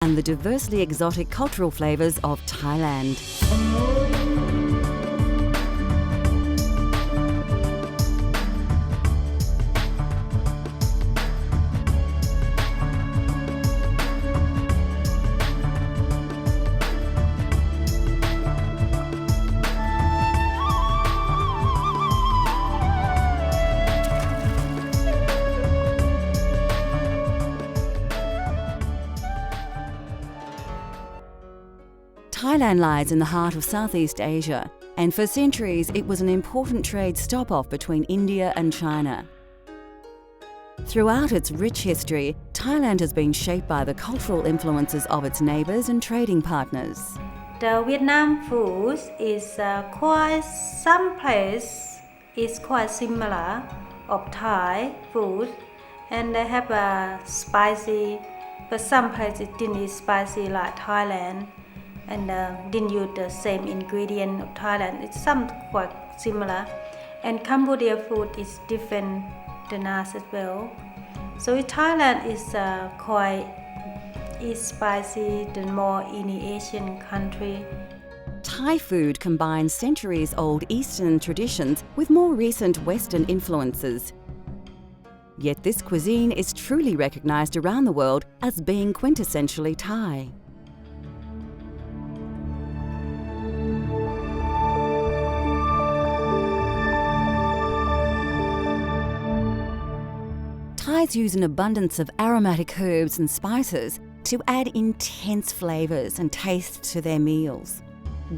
and the diversely exotic cultural flavours of Thailand. Thailand lies in the heart of Southeast Asia, and for centuries it was an important trade stop-off between India and China. Throughout its rich history, Thailand has been shaped by the cultural influences of its neighbours and trading partners. The Vietnam food is some place is quite similar of Thai food, and they have a spicy, but some places didn't eat spicy like Thailand, and didn't use the same ingredient of Thailand. It's some quite similar, and Cambodia food is different than us as well. So Thailand is quite spicy than more any Asian country. Thai food combines centuries-old Eastern traditions with more recent Western influences. Yet this cuisine is truly recognised around the world as being quintessentially Thai. Thais use an abundance of aromatic herbs and spices to add intense flavours and taste to their meals.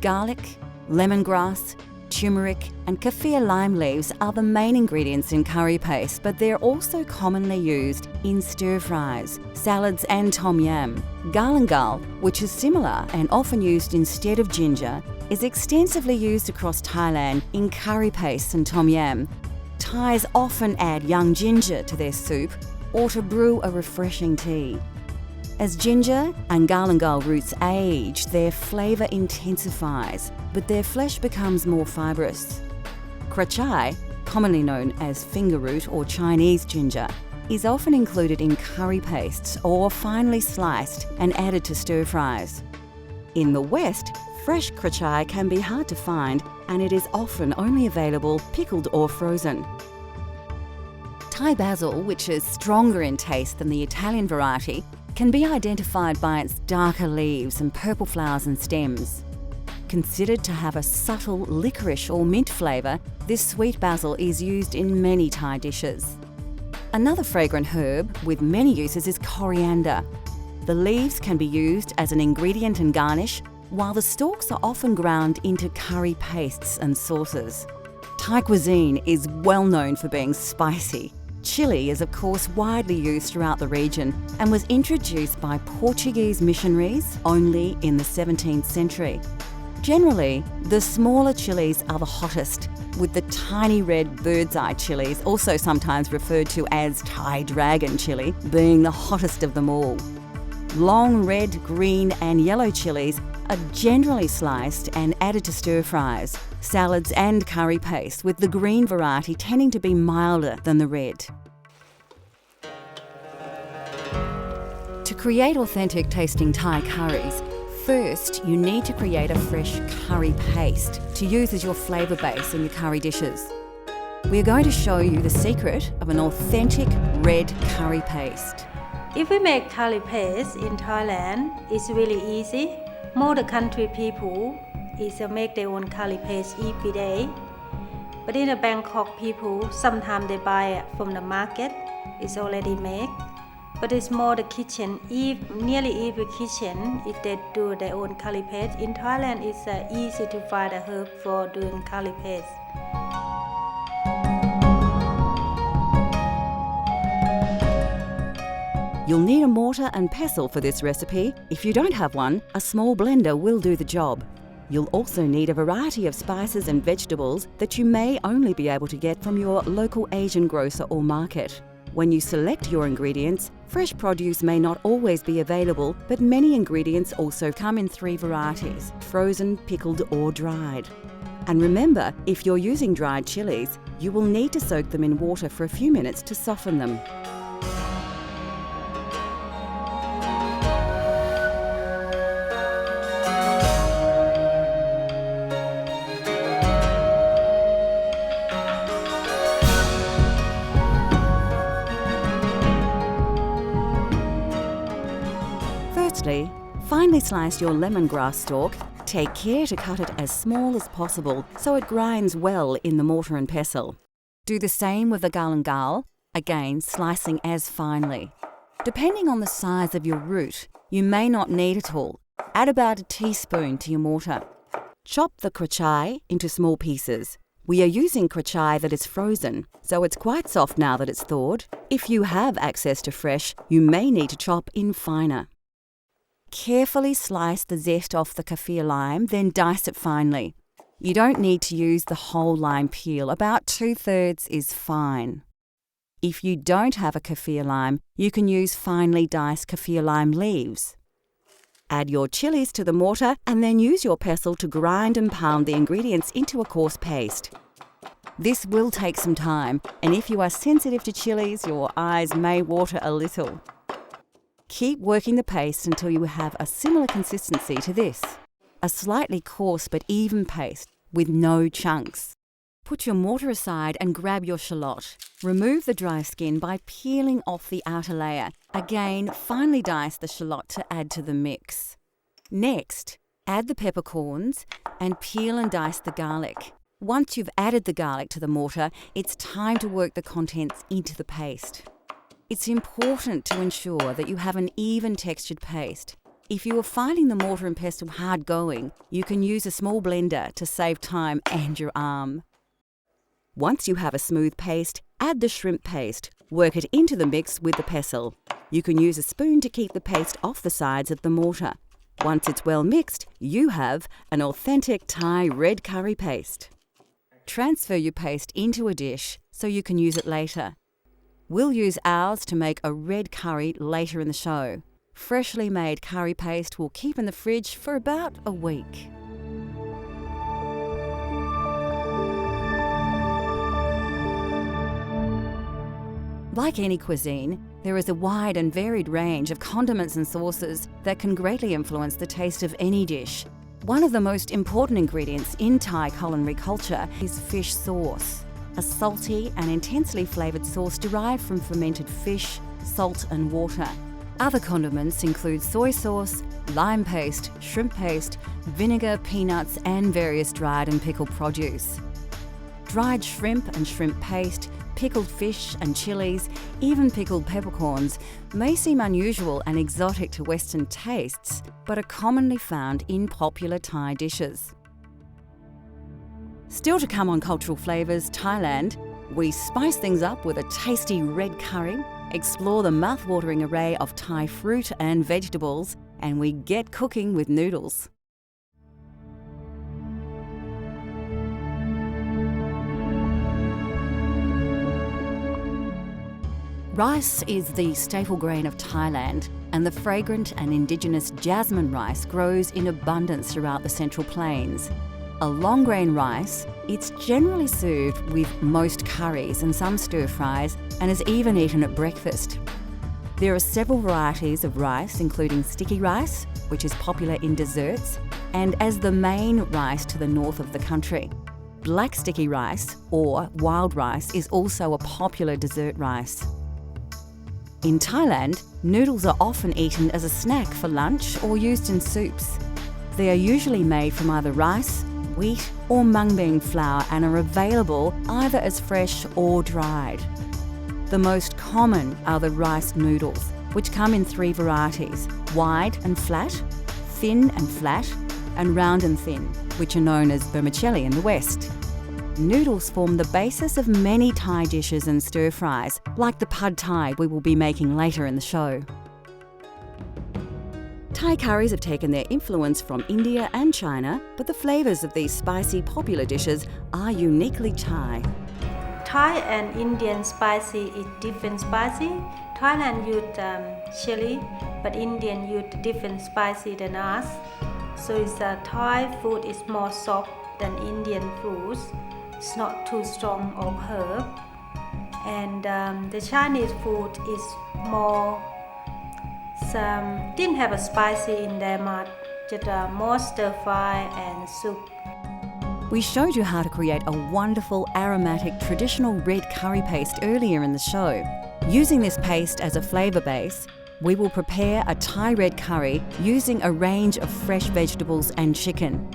Garlic, lemongrass, turmeric and kaffir lime leaves are the main ingredients in curry paste, but they're also commonly used in stir-fries, salads and tom yam. Galangal, which is similar and often used instead of ginger, is extensively used across Thailand in curry paste and tom yam. Thais often add young ginger to their soup or to brew a refreshing tea. As ginger and galangal roots age, their flavour intensifies, but their flesh becomes more fibrous. Krachai, commonly known as finger root or Chinese ginger, is often included in curry pastes or finely sliced and added to stir-fries. In the West, fresh krachai can be hard to find, and it is often only available pickled or frozen. Thai basil, which is stronger in taste than the Italian variety, can be identified by its darker leaves and purple flowers and stems. Considered to have a subtle licorice or mint flavour, this sweet basil is used in many Thai dishes. Another fragrant herb with many uses is coriander. The leaves can be used as an ingredient and garnish, while the stalks are often ground into curry pastes and sauces. Thai cuisine is well known for being spicy. Chili is of course widely used throughout the region and was introduced by Portuguese missionaries only in the 17th century. Generally, the smaller chilies are the hottest, with the tiny red bird's eye chilies, also sometimes referred to as Thai dragon chili, being the hottest of them all. Long red, green and yellow chilies are generally sliced and added to stir-fries, salads and curry paste, with the green variety tending to be milder than the red. To create authentic tasting Thai curries, first you need to create a fresh curry paste to use as your flavour base in your curry dishes. We are going to show you the secret of an authentic red curry paste. If we make curry paste in Thailand, it's really easy. Most of the country people make their own curry paste every day. But in the Bangkok people, sometimes they buy it from the market. It's already made. But it's more the kitchen. Nearly every kitchen, if they do their own curry paste. In Thailand, it's easy to find a herb for doing curry paste. You'll need a mortar and pestle for this recipe. If you don't have one, a small blender will do the job. You'll also need a variety of spices and vegetables that you may only be able to get from your local Asian grocer or market. When you select your ingredients, fresh produce may not always be available, but many ingredients also come in 3 varieties: frozen, pickled or dried. And remember, if you're using dried chilies, you will need to soak them in water for a few minutes to soften them. Firstly, finely slice your lemongrass stalk. Take care to cut it as small as possible so it grinds well in the mortar and pestle. Do the same with the galangal, again slicing as finely. Depending on the size of your root, you may not need it all. Add about a teaspoon to your mortar. Chop the krachai into small pieces. We are using krachai that is frozen, so it's quite soft now that it's thawed. If you have access to fresh, you may need to chop in finer. Carefully slice the zest off the kaffir lime, then dice it finely. You don't need to use the whole lime peel, about 2/3 is fine. If you don't have a kaffir lime, you can use finely diced kaffir lime leaves. Add your chilies to the mortar and then use your pestle to grind and pound the ingredients into a coarse paste. This will take some time, and if you are sensitive to chilies, your eyes may water a little. Keep working the paste until you have a similar consistency to this, a slightly coarse but even paste with no chunks. Put your mortar aside and grab your shallot. Remove the dry skin by peeling off the outer layer. Again, finely dice the shallot to add to the mix. Next, add the peppercorns and peel and dice the garlic. Once you've added the garlic to the mortar, it's time to work the contents into the paste. It's important to ensure that you have an even textured paste. If you are finding the mortar and pestle hard going, you can use a small blender to save time and your arm. Once you have a smooth paste, add the shrimp paste. Work it into the mix with the pestle. You can use a spoon to keep the paste off the sides of the mortar. Once it's well mixed, you have an authentic Thai red curry paste. Transfer your paste into a dish so you can use it later. We'll use ours to make a red curry later in the show. Freshly made curry paste will keep in the fridge for about a week. Like any cuisine, there is a wide and varied range of condiments and sauces that can greatly influence the taste of any dish. One of the most important ingredients in Thai culinary culture is fish sauce, a salty and intensely flavoured sauce derived from fermented fish, salt and water. Other condiments include soy sauce, lime paste, shrimp paste, vinegar, peanuts and various dried and pickled produce. Dried shrimp and shrimp paste, pickled fish and chilies, even pickled peppercorns may seem unusual and exotic to Western tastes, but are commonly found in popular Thai dishes. Still to come on Cultural Flavours Thailand, we spice things up with a tasty red curry, explore the mouth-watering array of Thai fruit and vegetables, and we get cooking with noodles. Rice is the staple grain of Thailand, and the fragrant and indigenous jasmine rice grows in abundance throughout the Central Plains. A long grain rice, it's generally served with most curries and some stir-fries, and is even eaten at breakfast. There are several varieties of rice, including sticky rice, which is popular in desserts, and as the main rice to the north of the country. Black sticky rice, or wild rice, is also a popular dessert rice. In Thailand, noodles are often eaten as a snack for lunch or used in soups. They are usually made from either rice, wheat or mung bean flour and are available either as fresh or dried. The most common are the rice noodles, which come in 3 varieties: wide and flat, thin and flat, and round and thin, which are known as vermicelli in the West. Noodles form the basis of many Thai dishes and stir-fries, like the pad Thai we will be making later in the show. Thai curries have taken their influence from India and China, but the flavours of these spicy popular dishes are uniquely Thai. Thai and Indian spicy is different spicy. Thailand use chili, but Indian use different spicy than us. So Thai food is more soft than Indian foods. It's not too strong of herb. And the Chinese food is more, didn't have a spicy in there much, just more stir fry and soup. We showed you how to create a wonderful aromatic traditional red curry paste earlier in the show. Using this paste as a flavour base, we will prepare a Thai red curry using a range of fresh vegetables and chicken.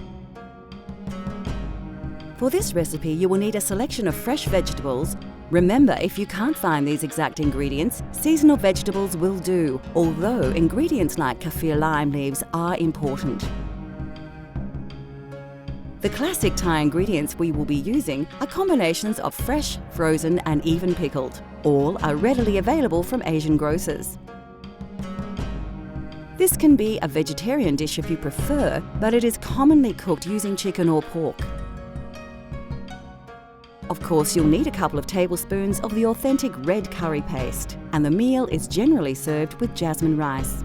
For this recipe, you will need a selection of fresh vegetables. Remember, if you can't find these exact ingredients, seasonal vegetables will do, although ingredients like kaffir lime leaves are important. The classic Thai ingredients we will be using are combinations of fresh, frozen and even pickled. All are readily available from Asian grocers. This can be a vegetarian dish if you prefer, but it is commonly cooked using chicken or pork. Of course, you'll need a couple of tablespoons of the authentic red curry paste, and the meal is generally served with jasmine rice.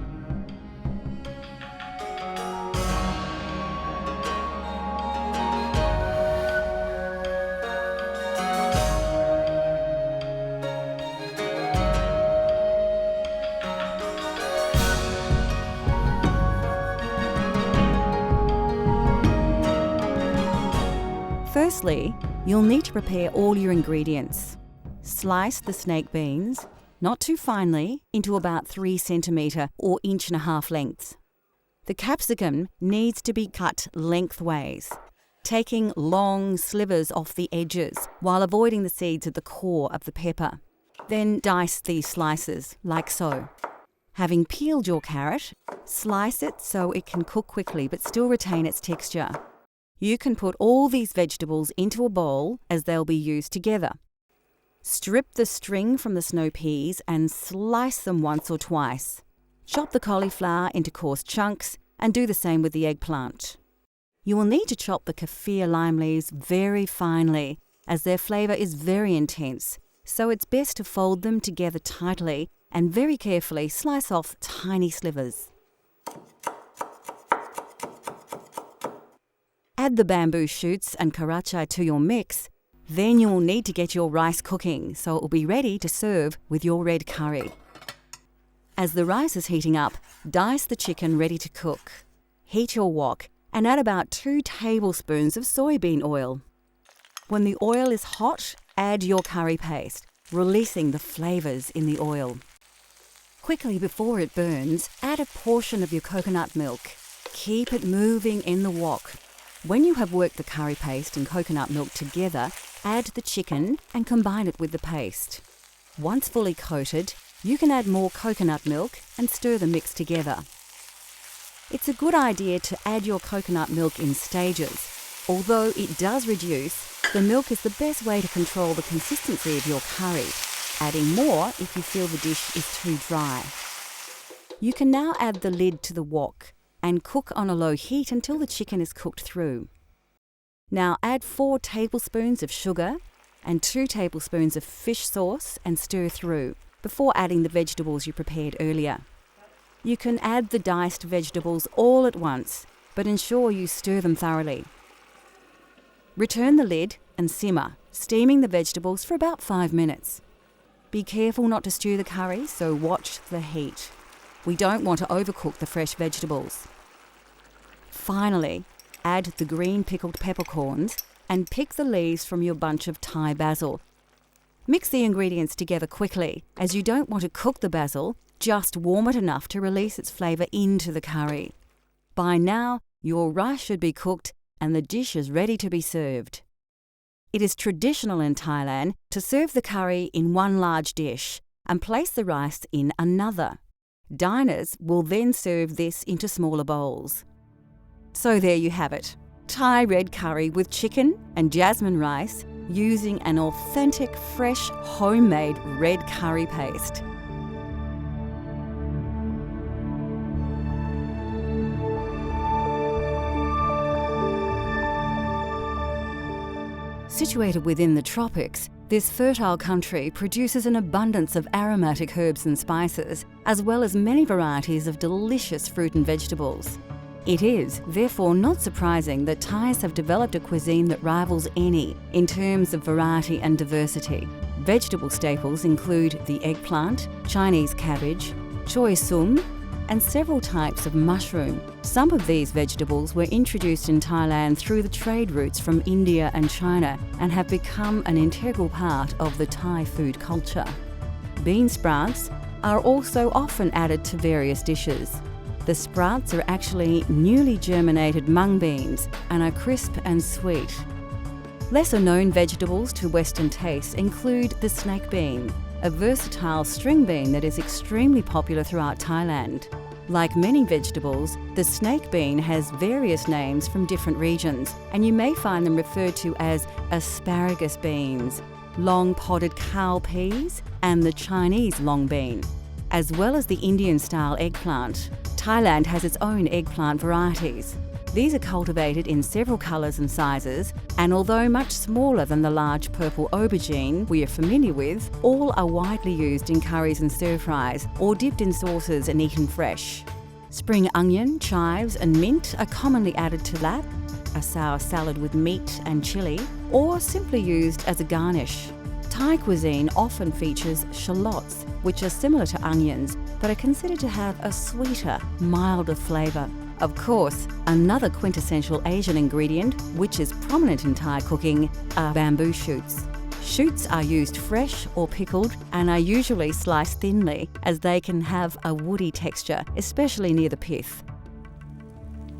Firstly, you'll need to prepare all your ingredients. Slice the snake beans, not too finely, into about 3 cm or 1.5 inch lengths. The capsicum needs to be cut lengthways, taking long slivers off the edges while avoiding the seeds at the core of the pepper. Then dice these slices, like so. Having peeled your carrot, slice it so it can cook quickly but still retain its texture. You can put all these vegetables into a bowl as they'll be used together. Strip the string from the snow peas and slice them once or twice. Chop the cauliflower into coarse chunks and do the same with the eggplant. You will need to chop the kaffir lime leaves very finely as their flavour is very intense, so it's best to fold them together tightly and very carefully slice off tiny slivers. Add the bamboo shoots and karacha to your mix. Then you will need to get your rice cooking so it will be ready to serve with your red curry. As the rice is heating up, dice the chicken ready to cook. Heat your wok and add about 2 tablespoons of soybean oil. When the oil is hot, add your curry paste, releasing the flavours in the oil. Quickly before it burns, add a portion of your coconut milk. Keep it moving in the wok. When you have worked the curry paste and coconut milk together, add the chicken and combine it with the paste. Once fully coated, you can add more coconut milk and stir the mix together. It's a good idea to add your coconut milk in stages. Although it does reduce, the milk is the best way to control the consistency of your curry, adding more if you feel the dish is too dry. You can now add the lid to the wok and cook on a low heat until the chicken is cooked through. Now add 4 tablespoons of sugar and 2 tablespoons of fish sauce and stir through before adding the vegetables you prepared earlier. You can add the diced vegetables all at once, but ensure you stir them thoroughly. Return the lid and simmer, steaming the vegetables for about 5 minutes. Be careful not to stew the curry, so watch the heat. We don't want to overcook the fresh vegetables. Finally, add the green pickled peppercorns and pick the leaves from your bunch of Thai basil. Mix the ingredients together quickly, as you don't want to cook the basil, just warm it enough to release its flavour into the curry. By now, your rice should be cooked and the dish is ready to be served. It is traditional in Thailand to serve the curry in one large dish and place the rice in another. Diners will then serve this into smaller bowls. So there you have it, Thai red curry with chicken and jasmine rice using an authentic, fresh, homemade red curry paste. Situated within the tropics, this fertile country produces an abundance of aromatic herbs and spices, as well as many varieties of delicious fruit and vegetables. It is, therefore, not surprising that Thais have developed a cuisine that rivals any in terms of variety and diversity. Vegetable staples include the eggplant, Chinese cabbage, choy sum, and several types of mushroom. Some of these vegetables were introduced in Thailand through the trade routes from India and China and have become an integral part of the Thai food culture. Bean sprouts, are also often added to various dishes. The sprouts are actually newly germinated mung beans and are crisp and sweet. Lesser known vegetables to Western taste include the snake bean, a versatile string bean that is extremely popular throughout Thailand. Like many vegetables, the snake bean has various names from different regions, and you may find them referred to as asparagus beans, long podded cowpeas, and the Chinese long bean. As well as the Indian-style eggplant, Thailand has its own eggplant varieties. These are cultivated in several colours and sizes, and although much smaller than the large purple aubergine we are familiar with, all are widely used in curries and stir-fries or dipped in sauces and eaten fresh. Spring onion, chives and mint are commonly added to lap, a sour salad with meat and chilli, or simply used as a garnish. Thai cuisine often features shallots, which are similar to onions but are considered to have a sweeter, milder flavour. Of course, another quintessential Asian ingredient, which is prominent in Thai cooking, are bamboo shoots. Shoots are used fresh or pickled and are usually sliced thinly, as they can have a woody texture, especially near the pith.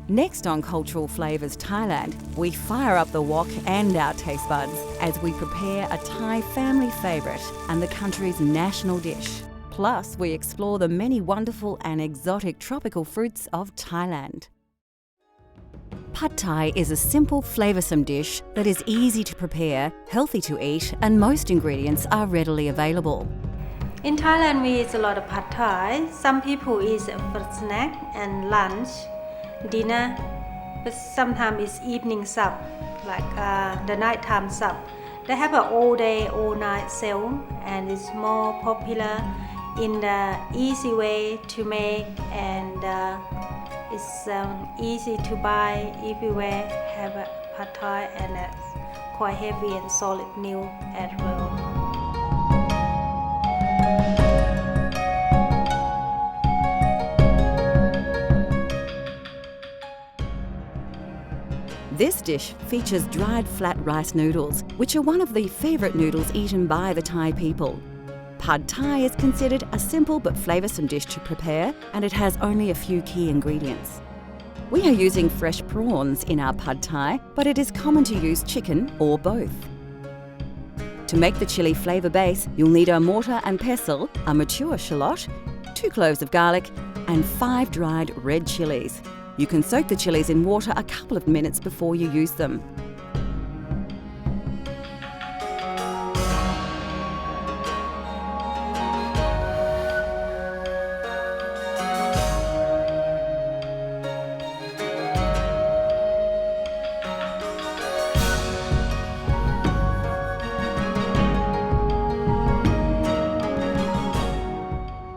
Next on Cultural Flavours Thailand, we fire up the wok and our taste buds as we prepare a Thai family favourite and the country's national dish. Plus, we explore the many wonderful and exotic tropical fruits of Thailand. Pad Thai is a simple, flavoursome dish that is easy to prepare, healthy to eat, and most ingredients are readily available. In Thailand, we eat a lot of Pad Thai. Some people eat it for snack and lunch, dinner, but sometimes it's evening sup, like the nighttime sup. They have an all day, all night sale, and it's more popular in the easy way to make, and it's easy to buy everywhere. Have a Pad Thai, and it's quite heavy and solid meal as well. This dish features dried flat rice noodles, which are one of the favourite noodles eaten by the Thai people. Pad Thai is considered a simple but flavoursome dish to prepare, and it has only a few key ingredients. We are using fresh prawns in our Pad Thai, but it is common to use chicken or both. To make the chilli flavour base, you'll need a mortar and pestle, a mature shallot, 2 cloves of garlic, and 5 dried red chillies. You can soak the chillies in water a couple of minutes before you use them.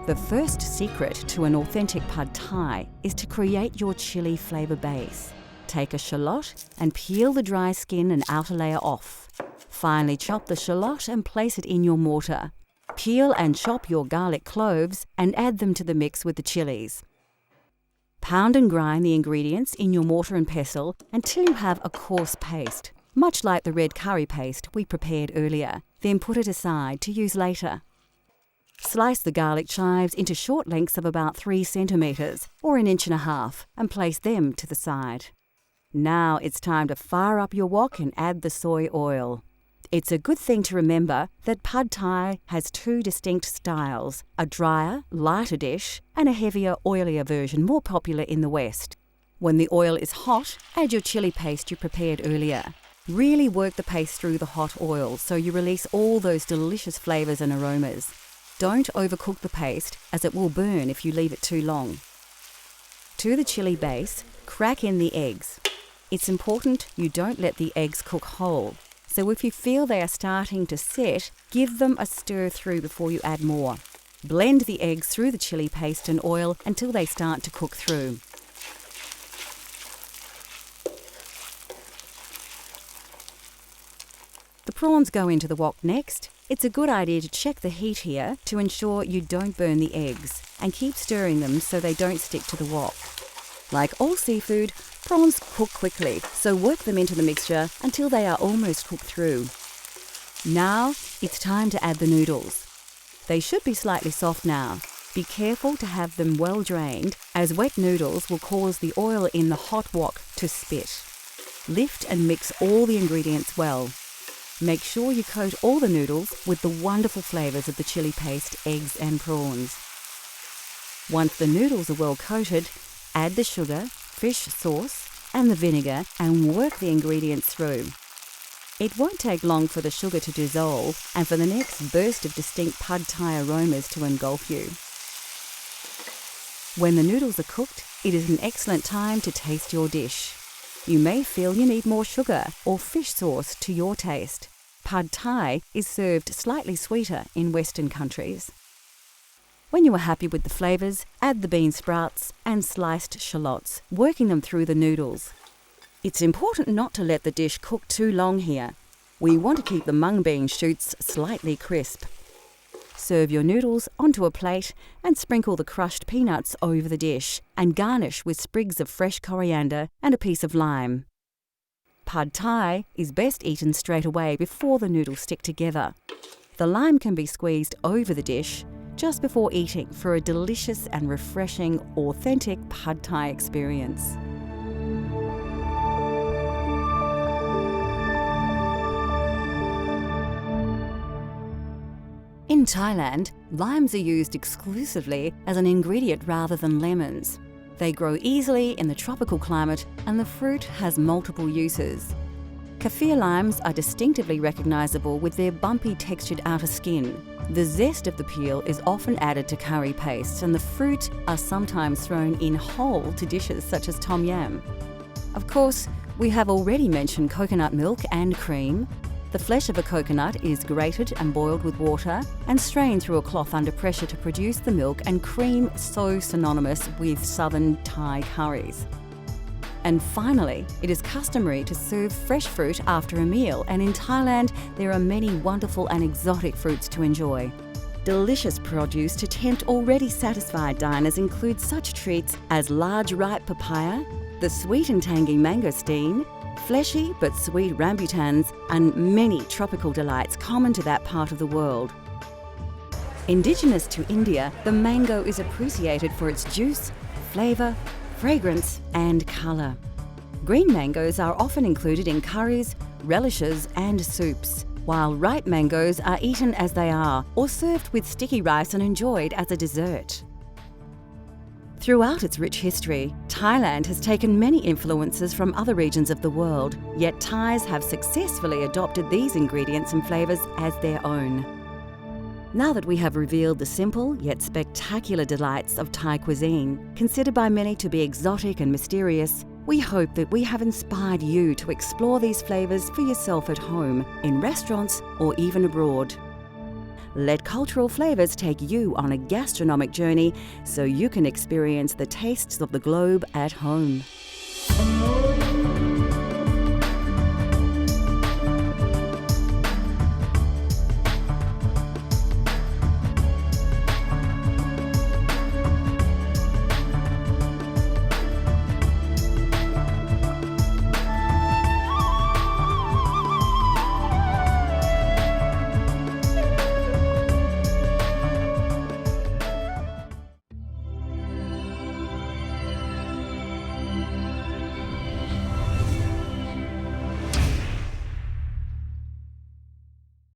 The first secret to an authentic Pad Thai is to create your chilli flavour base. Take a shallot and peel the dry skin and outer layer off. Finely chop the shallot and place it in your mortar. Peel and chop your garlic cloves and add them to the mix with the chillies. Pound and grind the ingredients in your mortar and pestle until you have a coarse paste, much like the red curry paste we prepared earlier. Then put it aside to use later. Slice the garlic chives into short lengths of about 3 centimetres or 1.5 inches and place them to the side. Now it's time to fire up your wok and add the soy oil. It's a good thing to remember that Pad Thai has 2 distinct styles, a drier, lighter dish and a heavier, oilier version more popular in the West. When the oil is hot, add your chilli paste you prepared earlier. Really work the paste through the hot oil so you release all those delicious flavours and aromas. Don't overcook the paste, as it will burn if you leave it too long. To the chilli base, crack in the eggs. It's important you don't let the eggs cook whole, so if you feel they are starting to set, give them a stir through before you add more. Blend the eggs through the chilli paste and oil until they start to cook through. The prawns go into the wok next. It's a good idea to check the heat here to ensure you don't burn the eggs and keep stirring them so they don't stick to the wok. Like all seafood, prawns cook quickly, so work them into the mixture until they are almost cooked through. Now it's time to add the noodles. They should be slightly soft now. Be careful to have them well drained, as wet noodles will cause the oil in the hot wok to spit. Lift and mix all the ingredients well. Make sure you coat all the noodles with the wonderful flavours of the chili paste, eggs and prawns. Once the noodles are well coated, add the sugar, fish sauce and the vinegar and work the ingredients through. It won't take long for the sugar to dissolve and for the next burst of distinct pad thai aromas to engulf you. When the noodles are cooked, it is an excellent time to taste your dish. You may feel you need more sugar or fish sauce to your taste. Pad thai is served slightly sweeter in Western countries. When you are happy with the flavours, add the bean sprouts and sliced shallots, working them through the noodles. It's important not to let the dish cook too long here. We want to keep the mung bean shoots slightly crisp. Serve your noodles onto a plate and sprinkle the crushed peanuts over the dish and garnish with sprigs of fresh coriander and a piece of lime. Pad thai is best eaten straight away before the noodles stick together. The lime can be squeezed over the dish just before eating for a delicious and refreshing, authentic Pad Thai experience. In Thailand, limes are used exclusively as an ingredient rather than lemons. They grow easily in the tropical climate and the fruit has multiple uses. Kaffir limes are distinctively recognisable with their bumpy textured outer skin. The zest of the peel is often added to curry pastes and the fruit are sometimes thrown in whole to dishes such as tom yam. Of course, we have already mentioned coconut milk and cream. The flesh of a coconut is grated and boiled with water and strained through a cloth under pressure to produce the milk and cream so synonymous with southern Thai curries. And finally, it is customary to serve fresh fruit after a meal, and in Thailand there are many wonderful and exotic fruits to enjoy. Delicious produce to tempt already satisfied diners include such treats as large ripe papaya, the sweet and tangy mangosteen, fleshy but sweet rambutans, and many tropical delights common to that part of the world. Indigenous to India, the mango is appreciated for its juice, flavour, fragrance and colour. Green mangoes are often included in curries, relishes and soups, while ripe mangoes are eaten as they are or served with sticky rice and enjoyed as a dessert. Throughout its rich history, Thailand has taken many influences from other regions of the world, yet Thais have successfully adopted these ingredients and flavours as their own. Now that we have revealed the simple yet spectacular delights of Thai cuisine, considered by many to be exotic and mysterious, we hope that we have inspired you to explore these flavours for yourself at home, in restaurants or even abroad. Let cultural flavours take you on a gastronomic journey so you can experience the tastes of the globe at home.